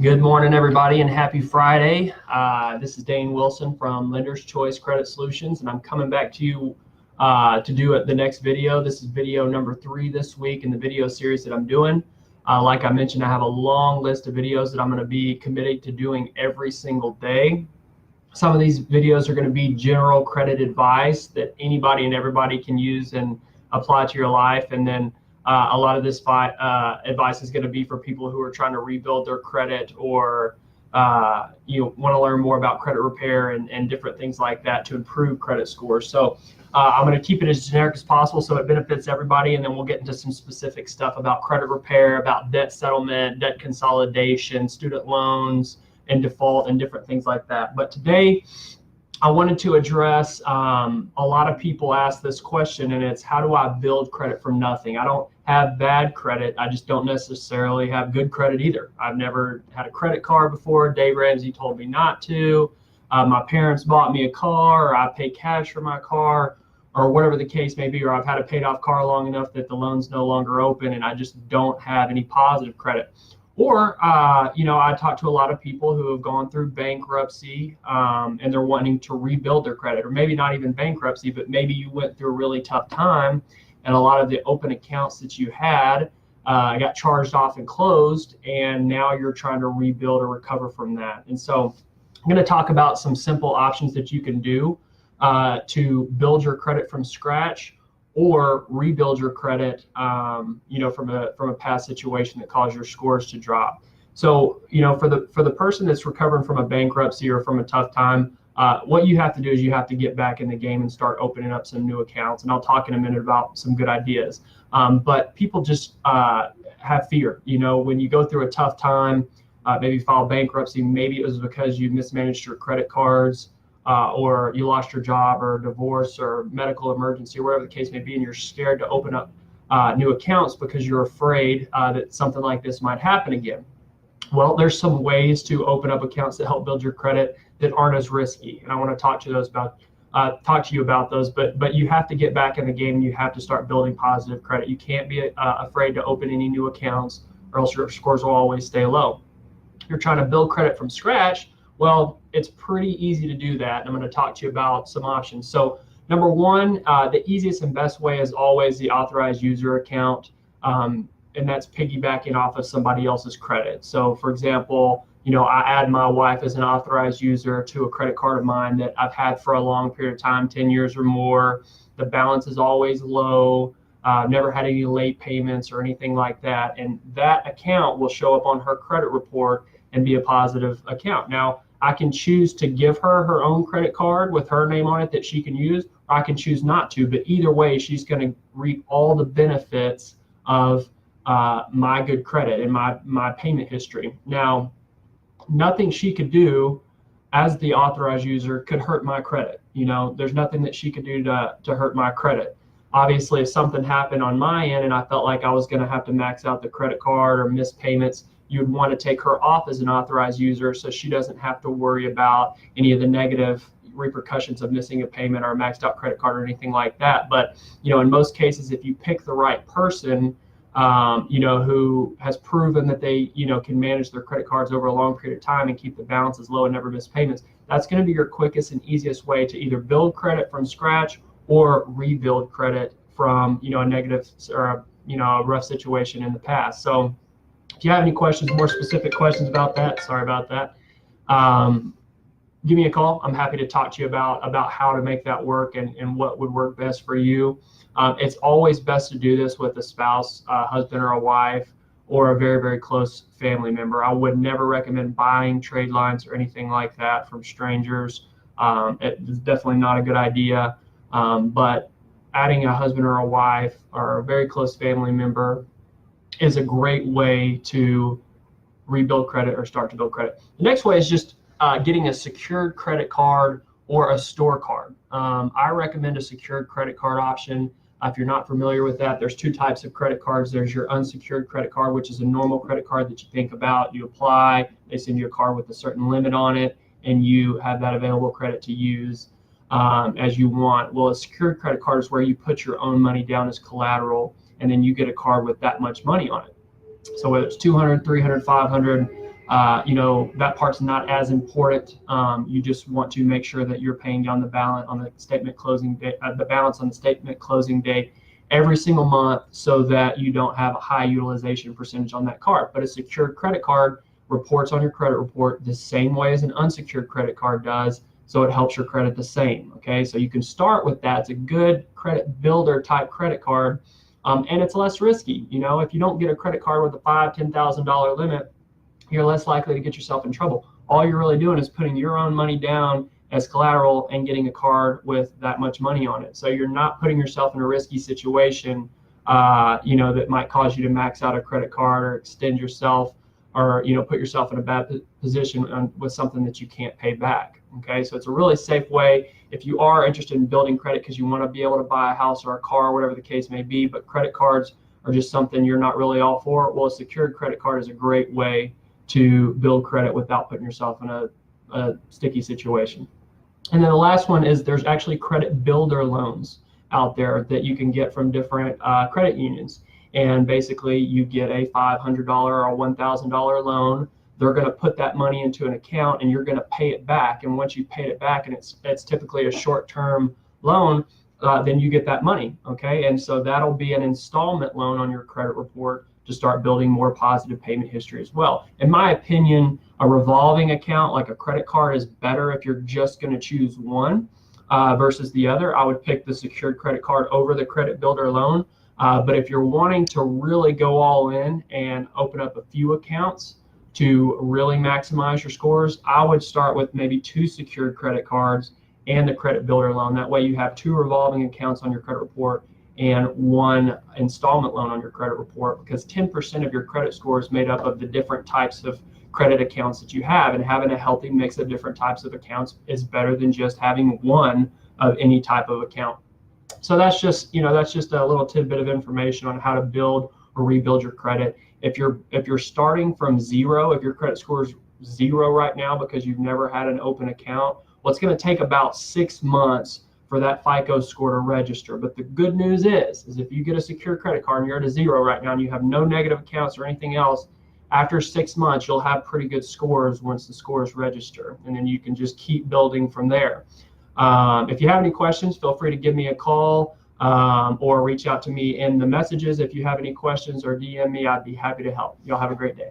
Good morning, everybody, and happy Friday. This is Dane Wilson from Lender's Choice Credit Solutions, and I'm coming back to you to do the next video. This is video number 3 this week in the video series that I'm doing. Like I mentioned, I have a long list of videos that I'm going to be committed to doing every single day. Some of these videos are going to be general credit advice that anybody and everybody can use and apply to your life. And then a lot of this advice is going to be for people who are trying to rebuild their credit or you want to learn more about credit repair and different things like that to improve credit scores. So I'm going to keep it as generic as possible so it benefits everybody, and then we'll get into some specific stuff about credit repair, about debt settlement, debt consolidation, student loans, and default, and different things like that. But today I wanted to address a lot of people ask this question, and it's how do I build credit from nothing? I don't have bad credit. I just don't necessarily have good credit either. I've never had a credit card before. Dave Ramsey told me not to. My parents bought me a car, or I pay cash for my car, or whatever the case may be, or I've had a paid off car long enough that the loan's no longer open and I just don't have any positive credit. Or, I talk to a lot of people who have gone through bankruptcy and they're wanting to rebuild their credit, or maybe not even bankruptcy, but maybe you went through a really tough time and a lot of the open accounts that you had got charged off and closed, and now you're trying to rebuild or recover from that. And so I'm going to talk about some simple options that you can do to build your credit from scratch, or rebuild your credit, from a past situation that caused your scores to drop. So, for the person that's recovering from a bankruptcy or from a tough time, what you have to do is you have to get back in the game and start opening up some new accounts. And I'll talk in a minute about some good ideas. But people just have fear. When you go through a tough time, maybe file bankruptcy, maybe it was because you mismanaged your credit cards, or you lost your job, or divorce, or medical emergency, or whatever the case may be, and you're scared to open up new accounts because you're afraid that something like this might happen again. Well, there's some ways to open up accounts that help build your credit that aren't as risky, and I want to talk to you about those. But you have to get back in the game, and you have to start building positive credit. You can't be afraid to open any new accounts, or else your scores will always stay low. You're trying to build credit from scratch. Well, it's pretty easy to do that, and I'm going to talk to you about some options. So number one, the easiest and best way is always the authorized user account, and that's piggybacking off of somebody else's credit. So for example, I add my wife as an authorized user to a credit card of mine that I've had for a long period of time, 10 years or more. The balance is always low. I've never had any late payments or anything like that, and that account will show up on her credit report and be a positive account. Now, I can choose to give her her own credit card with her name on it that she can use, or I can choose not to. But either way, she's going to reap all the benefits of my good credit and my payment history. Now, nothing she could do as the authorized user could hurt my credit. There's nothing that she could do to hurt my credit. Obviously, if something happened on my end and I felt like I was going to have to max out the credit card or miss payments, you'd want to take her off as an authorized user so she doesn't have to worry about any of the negative repercussions of missing a payment or a maxed out credit card or anything like that. But, in most cases, if you pick the right person, who has proven that they, can manage their credit cards over a long period of time and keep the balances low and never miss payments, that's going to be your quickest and easiest way to either build credit from scratch or rebuild credit from, a negative or, a rough situation in the past. So if you have any questions, more specific questions about that, sorry about that, give me a call. I'm happy to talk to you about how to make that work and what would work best for you. It's always best to do this with a spouse, a husband or a wife, or a very, very close family member. I would never recommend buying trade lines or anything like that from strangers. It's definitely not a good idea. But adding a husband or a wife or a very close family member is a great way to rebuild credit or start to build credit. The next way is just getting a secured credit card or a store card. I recommend a secured credit card option. If you're not familiar with that, there's 2 types of credit cards. There's your unsecured credit card, which is a normal credit card that you think about. You apply, they send you a card with a certain limit on it, and you have that available credit to use as you want. Well, a secured credit card is where you put your own money down as collateral, and then you get a card with that much money on it. So whether it's 200, 300, 500, that part's not as important. You just want to make sure that you're paying down the balance on the statement closing date, every single month, so that you don't have a high utilization percentage on that card. But a secured credit card reports on your credit report the same way as an unsecured credit card does, so it helps your credit the same. Okay, so you can start with that. It's a good credit builder type credit card, and it's less risky. If you don't get a credit card with a $5,000-$10,000 limit, you're less likely to get yourself in trouble. All you're really doing is putting your own money down as collateral and getting a card with that much money on it. So you're not putting yourself in a risky situation, that might cause you to max out a credit card or extend yourself, or put yourself in a bad position with something that you can't pay back. Okay, so it's a really safe way if you are interested in building credit because you want to be able to buy a house or a car, whatever the case may be, but credit cards are just something you're not really all for. Well, a secured credit card is a great way to build credit without putting yourself in a sticky situation. And then the last one is there's actually credit builder loans out there that you can get from different credit unions. And basically you get a $500 or a $1,000 loan. They're going to put that money into an account and you're going to pay it back. And once you pay it back, and it's typically a short-term loan, then you get that money. Okay, and so that'll be an installment loan on your credit report to start building more positive payment history as well. In my opinion, a revolving account like a credit card is better if you're just going to choose one versus the other. I would pick the secured credit card over the credit builder loan. But if you're wanting to really go all in and open up a few accounts to really maximize your scores, I would start with maybe 2 secured credit cards and the credit builder loan. That way you have 2 revolving accounts on your credit report and 1 installment loan on your credit report, because 10% of your credit score is made up of the different types of credit accounts that you have, and having a healthy mix of different types of accounts is better than just having one of any type of account. So that's just a little tidbit of information on how to build or rebuild your credit. If you're starting from zero, if your credit score is 0 right now because you've never had an open account, well, it's going to take about 6 months for that FICO score to register. But the good news is if you get a secure credit card and you're at a 0 right now and you have no negative accounts or anything else, after 6 months, you'll have pretty good scores once the scores register. And then you can just keep building from there. If you have any questions, feel free to give me a call or reach out to me in the messages. If you have any questions or DM me, I'd be happy to help. Y'all have a great day.